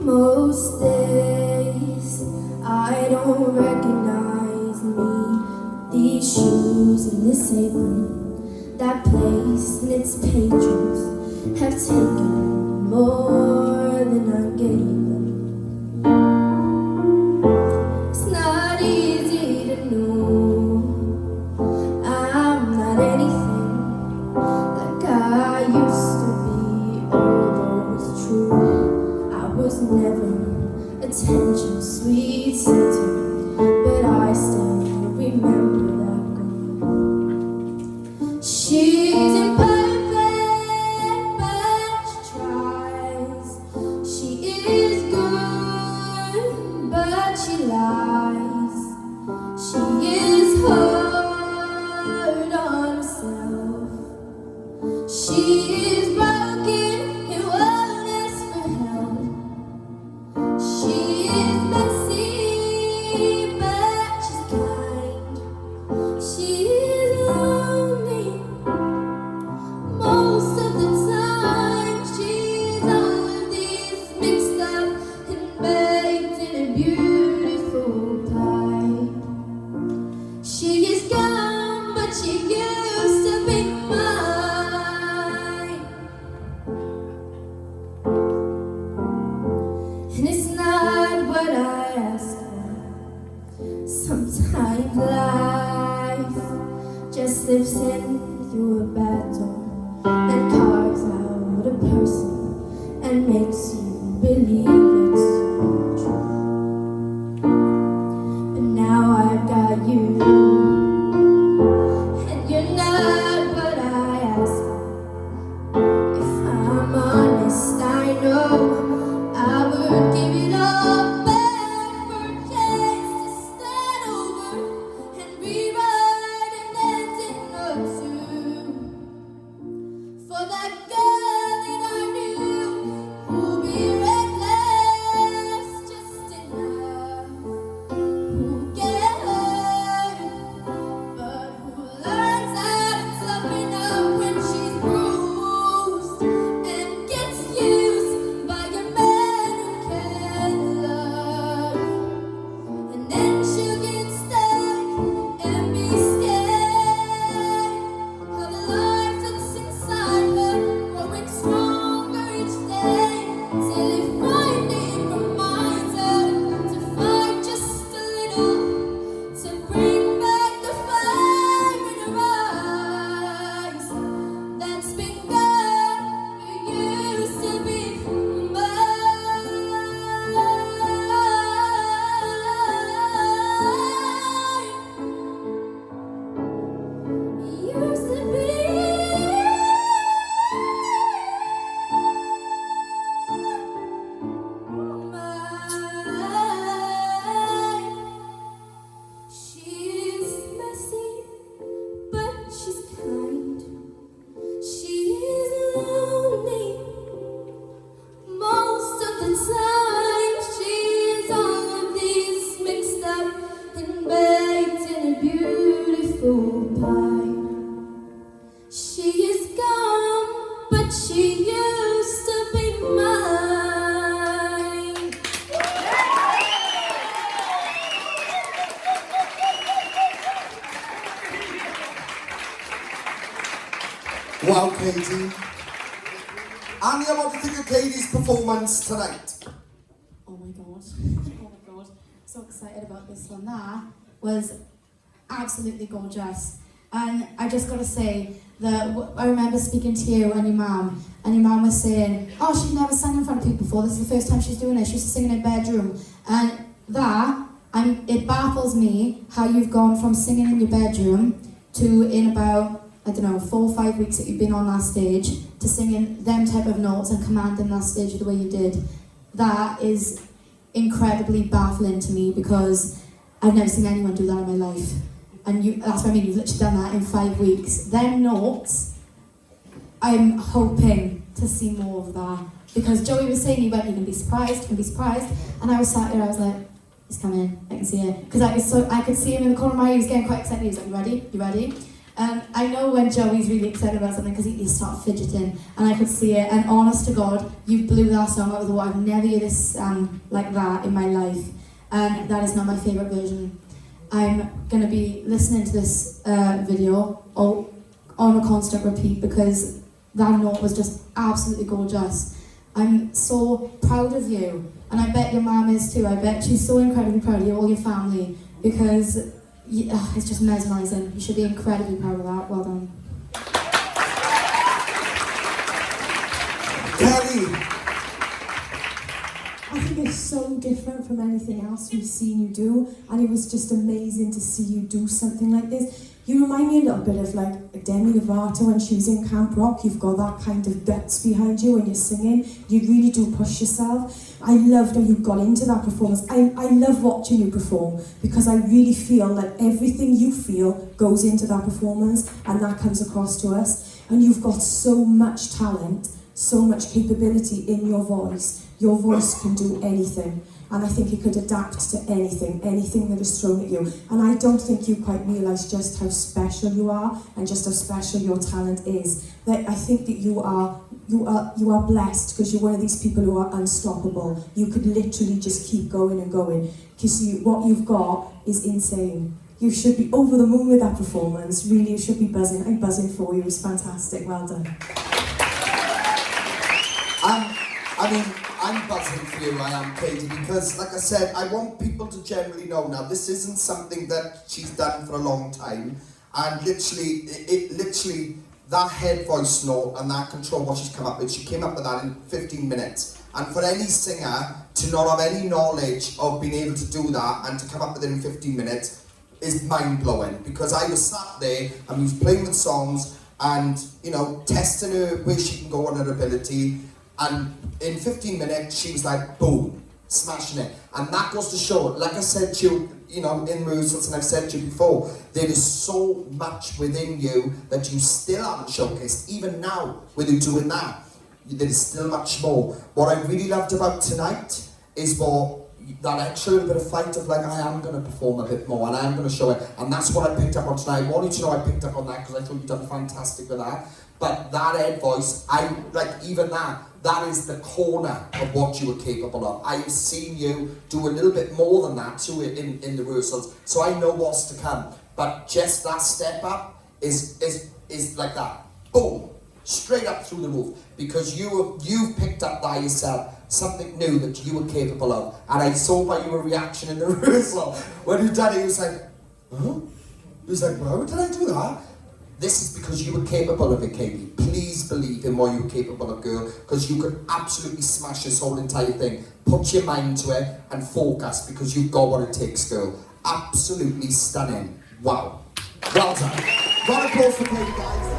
Most days I don't recognize me. These shoes and this apron, that place and its patrons have taken more than I gave them. It's not easy to know I'm not anything like I used to be, although it's true I was never attention sweet center, but I still remember that girl. She's imperfect, but she tries. She is good, but she lies. She is hard on herself. She is broken and won't ask for help. She is messy, but she's kind. She is lonely most of the time. She's all of these mixed up and baked in a beautiful pie. She is gone, but she used to be mine. And it's not what I asked for. Sometimes life just slips in through a bad door and carves out a person and makes you believe it's so true. But now I've got you, and you're not what I asked for. If I'm honest, I know I would give it all back for a chance to start over and rewrite an ending or two. For that girl that I knew who'll be reckless just enough, who get hurt, but who learns how to toughen up when she's bruised and gets used by a man who can love. And then she'll get stuck and be scared of the life that's inside her, growing stronger each day till it finally reminds her to fight just a little, to bring back the fire in her eyes that's been gone but used to be mine. Used to be mine. She's messy, but she's kind. She is lonely most of the time. She's all of these mixed up and baked in a beautiful pie. She is gone, but she used to be mine. Wow, Kadee. Anya, what do you think of Kadee's performance tonight? Oh my god. Oh my god. So excited about this one. That was absolutely gorgeous. And I just got to say that I remember speaking to you and your mum was saying, oh, she's never sang in front of people before. This is the first time she's doing it. She used to sing in her bedroom. And it baffles me how you've gone from singing in your bedroom to in about, 4 or 5 weeks that you've been on that stage to singing them type of notes and commanding that stage the way you did. That is incredibly baffling to me because I've never seen anyone do that in my life. And that's what I mean, you've literally done that in 5 weeks. Them notes, I'm hoping to see more of that. Because Joey was saying, you can be surprised. And I was sat here, I was like, he's coming, I can see it. Because I could see him in the corner of my eye, he was getting quite excited, he was like, you ready? And I know when Joey's really excited about something because he starts fidgeting and I could see it. And honest to God, you blew that song out of the water. I've never heard this like that in my life. And that is not my favourite version. I'm going to be listening to this video on a constant repeat because that note was just absolutely gorgeous. I'm so proud of you. And I bet your mum is too. I bet she's so incredibly proud of you, all your family, because it's just mesmerising. You should be incredibly proud of that. Well done. Kadee, I think it's so different from anything else we've seen you do, and it was just amazing to see you do something like this. You remind me a little bit of like Demi Lovato when she was in Camp Rock. You've got that kind of guts behind you when you're singing. You really do push yourself. I loved how you got into that performance. I love watching you perform because I really feel that everything you feel goes into that performance and that comes across to us. And you've got so much talent, so much capability in your voice. Your voice can do anything. And I think it could adapt to anything that is thrown at you. And I don't think you quite realise just how special you are and just how special your talent is. That I think that you are blessed because you're one of these people who are unstoppable. You could literally just keep going and going because what you've got is insane. You should be over the moon with that performance. Really, you should be buzzing. I'm buzzing for you. It's fantastic. Well done. I'm buzzing for you, I am, Kadee, because, like I said, I want people to generally know now, this isn't something that she's done for a long time, and literally, that head voice note and that control, what she's come up with, she came up with that in 15 minutes. And for any singer to not have any knowledge of being able to do that and to come up with it in 15 minutes is mind-blowing, because I was sat there and we was playing with songs and, you know, testing her where she can go on her ability. And in 15 minutes, she was like, boom, smashing it. And that goes to show, like I said to you, know, in rehearsals, and I've said to you before, there is so much within you that you still haven't showcased. Even now, with you doing that, there is still much more. What I really loved about tonight is that extra little bit of fight of like, I am going to perform a bit more and I am going to show it. And that's what I picked up on tonight. I want you to know I picked up on that because I thought you'd done fantastic with that. But that head voice, even that is the corner of what you were capable of. I have seen you do a little bit more than that too in the rehearsals, so I know what's to come. But just that step up is like that, boom, straight up through the roof, because you've picked up by yourself something new that you were capable of. And I saw by your reaction in the rehearsal when you done it, he was like, huh? He was like, well, did I do that? This is because you were capable of it, Kadee. Please believe in what you were capable of, girl, because you could absolutely smash this whole entire thing. Put your mind to it and focus, because you've got what it takes, girl. Absolutely stunning. Wow. Well done. Round of applause for Kadee, guys.